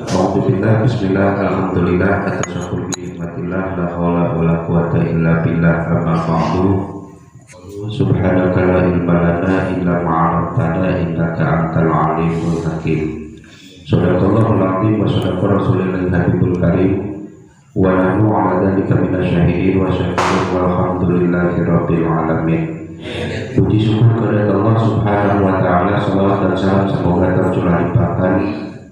Alhamdulillah, bismillah, alhamdulillah, atas syukur nikmatillah, la haula wala quwata illa billah, amma ba'du. Subhanaka la ilma lana illa ma 'allamtana innaka antal alimul hakim. Shadaqallahul azim wa shadaqa rasulillahil habibul karim. Wa nahnu 'ala dzalika minasyahidin wa syakirin walhamdulillahi rabbil alamin. Puji syukur kepada Allah Subhanahu wa taala, salawat dan salam semoga tercurah limpahkan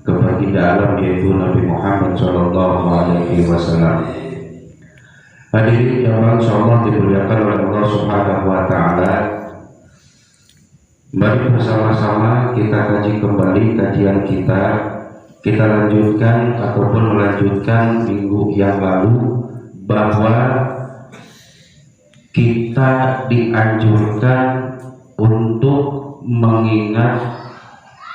kepada kita alam yaitu Nabi Muhammad sallallahu alaihi wasallam. Hadirin jamaah insyaallah dimuliakan oleh Allah Subhanahu wa taala. Mari bersama-sama kita kaji kembali kajian kita. Kita lanjutkan ataupun melanjutkan minggu yang lalu bahwa kita dianjurkan untuk mengingat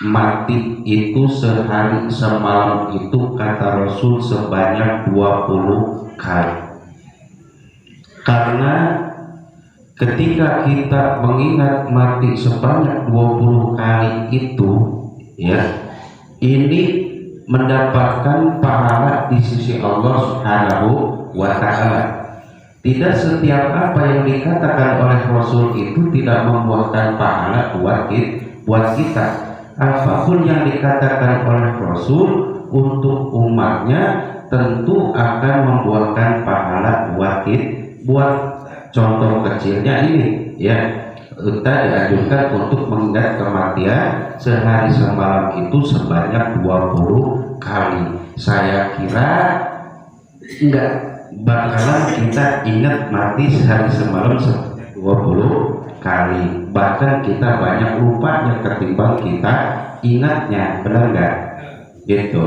mati itu sehari semalam itu kata Rasul sebanyak 20 kali. Karena ketika kita mengingat mati sebanyak 20 kali itu ya, ini mendapatkan pahala di sisi Allah Subhanahu wa taala. Tidak setiap apa yang dikatakan oleh Rasul itu tidak membuahkan pahala buat kita. Apapun yang dikatakan oleh Rasul untuk umatnya tentu akan membuahkan pahala buat contoh kecilnya ini ya, kita dianjurkan untuk mengingat kematian sehari semalam itu sebanyak 20 kali. Saya kira enggak bakalan kita ingat mati sehari semalam 20 kali, bahkan kita banyak lupanya ketimbang kita ingatnya, benar nggak? Gitu.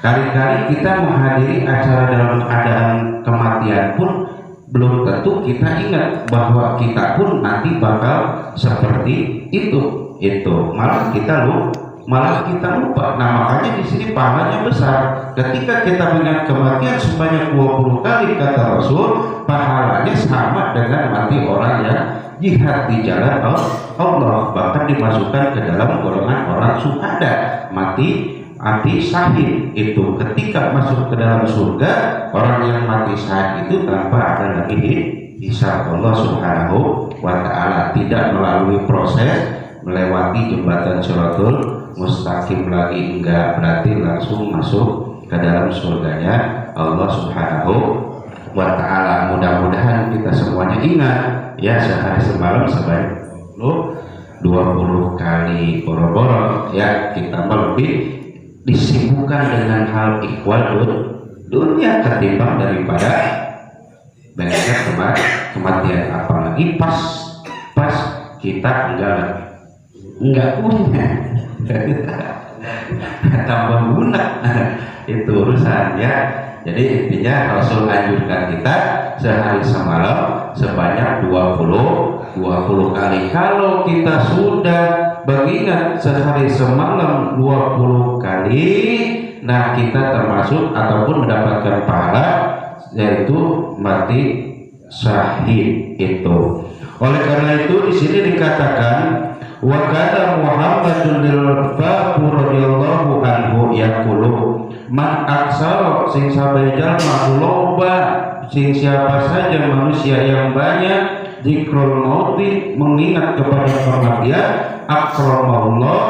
Kali-kali kita menghadiri acara dalam keadaan kematian pun belum tentu kita ingat bahwa kita pun nanti bakal seperti itu. Malah kita lupa. Nah, makanya di sini pahalanya besar. Ketika kita mengingat kematian sebanyak 20 kali kata Rasul, pahalanya sama dengan mati orang yang jihad di jalan Allah, bahkan dimasukkan ke dalam golongan orang syuhada, mati syahid. Itu ketika masuk ke dalam surga, orang yang mati syahid itu tanpa ada lagi hisab Allah Subhanahu wa taala, tidak melalui proses melewati jembatan Shiratul Mustaqim lagi, enggak, berarti langsung masuk ke dalam surganya Allah Subhanahu wa taala. Mudah-mudahan kita semuanya ingat ya, sehari semalam sebanyak 20 kali. Boro-boro ya kita lebih disibukkan dengan hal ikhwal dunia ketimbang daripada mengingat kematian, apalagi pas kita enggak punya tambah guna itu urusan ya. Jadi intinya Rasul anjurkan kita sehari semalam sebanyak 20 kali. Kalau kita sudah mengingat sehari semalam 20 kali, nah kita termasuk ataupun mendapatkan pahala yaitu mati syahid itu. Oleh karena itu di sini dikatakan wa kana Muhammadun radhiyallahu anhu yaqulu man aksara sing sabejal loba sing siapa saja manusia yang banyak zikrul mauti mengingat kepada kematian akramallah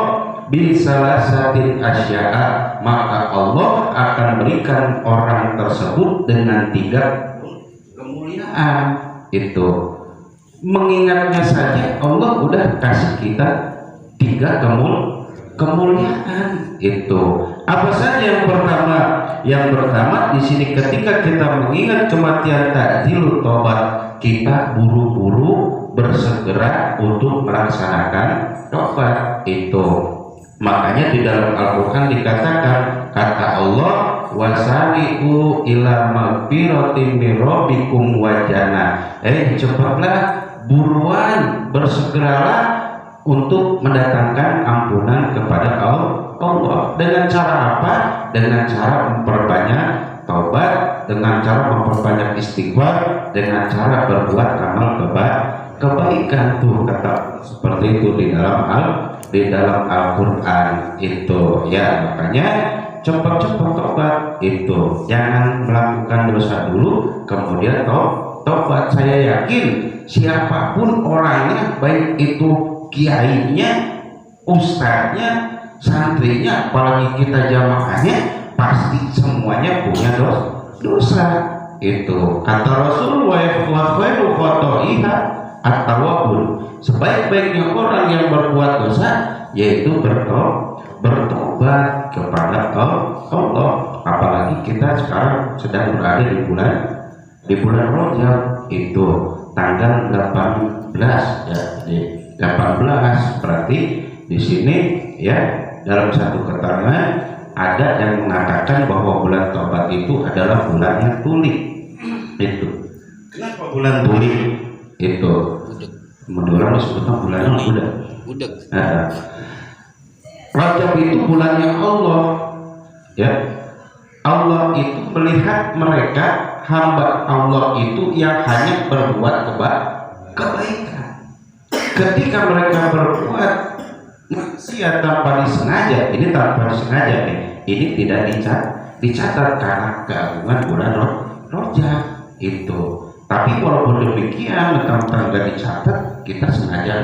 bil salasatin asya'a, maka Allah akan berikan orang tersebut dengan 3 kemuliaan. Itu mengingatnya saja Allah udah kasih kita 3 kemuliaan. Itu apa saja? Yang pertama di sini ketika kita mengingat kematian ta'jilul taubat, kita buru-buru bersegera untuk melaksanakan taubat. Itu makanya di dalam Al-Qur'an dikatakan, kata Allah, wasari'u ila magfiratin min rabbikum wa jannah. Cepatlah, buruan, bersegeralah untuk mendatangkan ampunan kepada Allah. Dengan cara apa? Dengan cara memperbanyak taubat, dengan cara memperbanyak istighfar, dengan cara berbuat amal kebaikan tuh, kata seperti itu di dalam Al-Qur'an itu ya. Makanya cepat-cepat tobat itu, jangan melakukan dosa dulu kemudian tobat. Saya yakin siapapun orangnya, baik itu kiainya, ustadznya, santrinya, apalagi kita jamaahnya, pasti semuanya punya dosa itu. Kata Rasul, wa khairu khoto'iha at-tawwabun, sebaik-baiknya orang yang berbuat dosa yaitu bertobat kepada Allah. Apalagi kita sekarang sedang berada di bulan Rajab itu tanggal 18 ya. Jadi 18 berarti di sini ya, dalam satu keterangan ada yang mengatakan bahwa bulan Tobat itu adalah bulannya tuli. Itu kenapa bulan tuli itu? Menurut orang disebutnya bulannya budak. Rajab itu bulannya Allah ya. Allah itu melihat mereka hamba Allah itu yang hanya berbuat kebaikan. Ketika mereka berbuat maksiat tanpa disengaja, ini tanpa disengaja nih, ini tidak dicatat karena keagungan bulan Rajab itu. Tapi walaupun demikian, tentang nggak dicatat, kita sengaja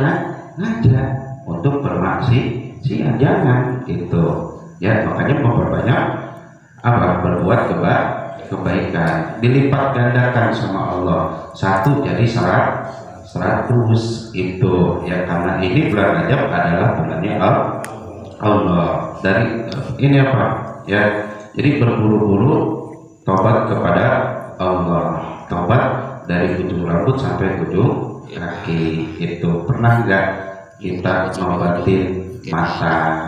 ngajak untuk bermaksiat, jangan gitu ya. Makanya memperbanyak berbuat kebaikan, dilipat gandakan sama Allah, satu jadi 100 itu ya. Karena ini bulan Rajab adalah bulannya Allah. Dari ini apa ya, jadi berburu-buru tobat kepada Allah, tobat dari ujung rambut sampai ujung kaki itu. Pernah nggak kita menobatin mata?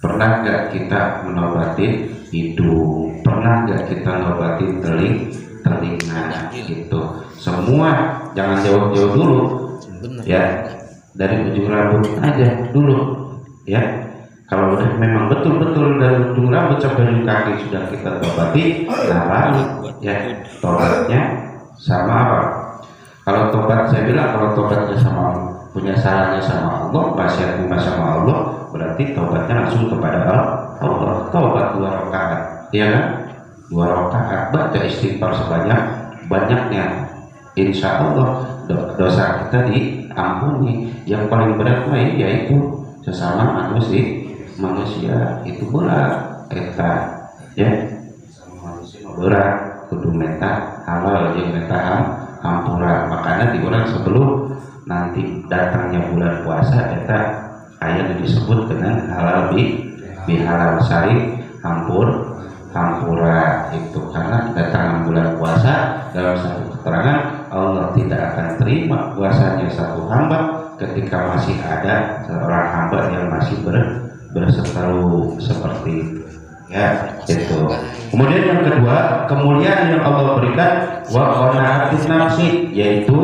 Pernah nggak kita menobatin hidung? Pernah nggak kita menobatin telinga gitu? Semua jangan jauh-jauh dulu ya, dari ujung rambut aja dulu ya. Kalau udah memang betul-betul dari ujung rambut sampai ujung kaki sudah kita tobati, lalu ya tobatnya sama apa? Kalau tobat, saya bilang kalau tobatnya sama punya salahnya sama Allah, maksiatnya sama Allah, berarti tobatnya langsung kepada Allah. Tobat 2 rakaat, ya kan? 2 rakaat, baca istighfar sebanyak-banyaknya, insya Allah dosa kita diampuni. Yang paling berat yaitu sesama manusia itu berat kita ya. Manusia berat kudu meta halal jeung meta hampura. Makanya di orang sebelum nanti datangnya bulan puasa kita ayat disebut dengan halal bihalal sari hampura itu, karena datang bulan puasa dalam satu keterangan Allah tidak akan terima puasanya satu hamba ketika masih ada seorang hamba yang masih berseteru seperti itu ya itu. Kemudian yang kedua, kemuliaan yang Allah berikan wa qanaatun nafsi, yaitu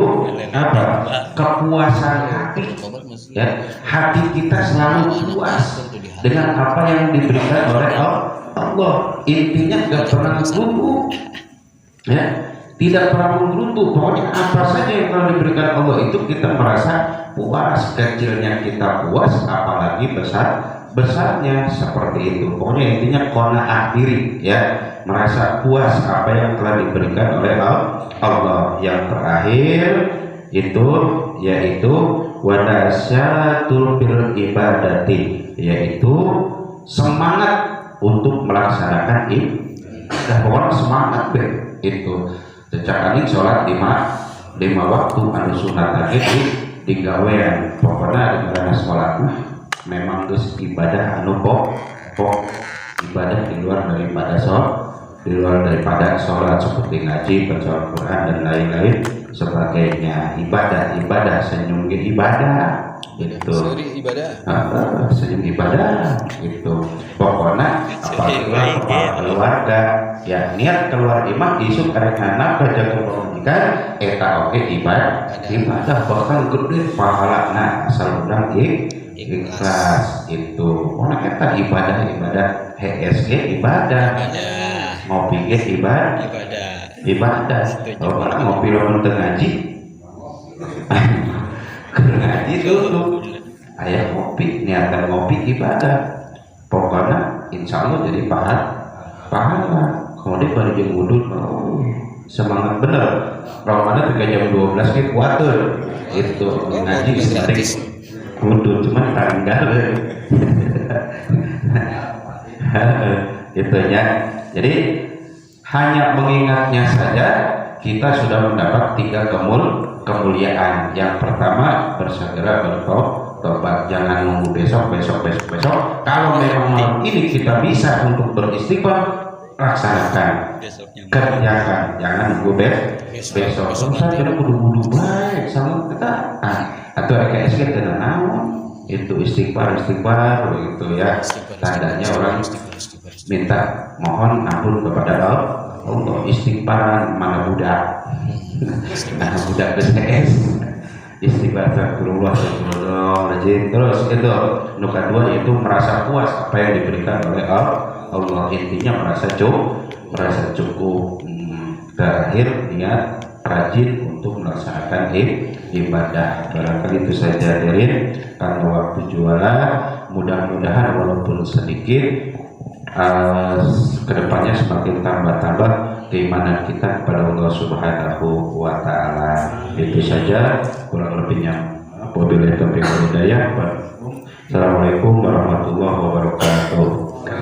apa? Kepuasan hati ya. Hati kita selalu puas dengan apa yang diberikan oleh Allah. Intinya tidak pernah beruntung ya, tidak pernah beruntung. Pokoknya apa saja yang telah diberikan Allah itu kita merasa puas. Kecilnya kita puas, apalagi besarnya seperti itu. Pokoknya intinya qanaah diri ya, merasa puas apa yang telah diberikan oleh Allah. Yang terakhir itu yaitu wadasyatul bil ibadati, yaitu semangat untuk melaksanakan ibadah. Pokoknya semangat itu. Sejak ini sholat 5 waktu anu sunat lagi di gawean. Pokoknya dengan sholat memang geus ibadah anu pokok, ibadah di luar daripada sholat seperti ngaji, baca Al-Quran dan lain-lain sebagainya. Ibadah senyum ibadah itu, senyum ibadah itu. Pokoknya apabila keluarga ya niat keluar imah isuk karena kerja kebajikan eta oke ibadah bakal gede pahalana asal urang ikhlas itu. Pokoknya eta ibadah HSG ibadah, ngopi ibadah. Kalau orang ngopi lamun teu ngaji ngaji dulu ayah ngopi, niatan ngopi ibadah pokoknya insya Allah jadi pahala kemudian baru jam wudhu semangat bener kalau mana tiga jam 12 nih kuatur itu ngaji penting wudhu cuman tanggal itu ya. Jadi hanya mengingatnya saja kita sudah mendapat 3 kemuliaan. Yang pertama bersegera bertobat, jangan nunggu besok. Kalau memang malam ini kita bisa untuk beristighfar, laksanakan, kerjakan, jangan nunggu besok. Saya kira kudu baik sama kita. Atau RKS kita naon itu istighfar begitu ya. Tandanya orang minta mohon ampun kepada Allah. Istighfar mana budak BTS istighfar astagfirullahaladzim. Terus itu nuka dua yaitu merasa puas apa yang diberikan oleh Allah. Intinya merasa cukup. Terakhir niat rajin untuk melaksanakan ibadah. Barangkali itu saja hadirin karena waktu jualan. Mudah-mudahan walaupun sedikit kedepannya semakin tambah keimanan kita kepada Allah Subhanahu wa Ta'ala. Itu saja, kurang lebihnya wabillahi taufiq wal hidayah. Assalamualaikum warahmatullahi wabarakatuh.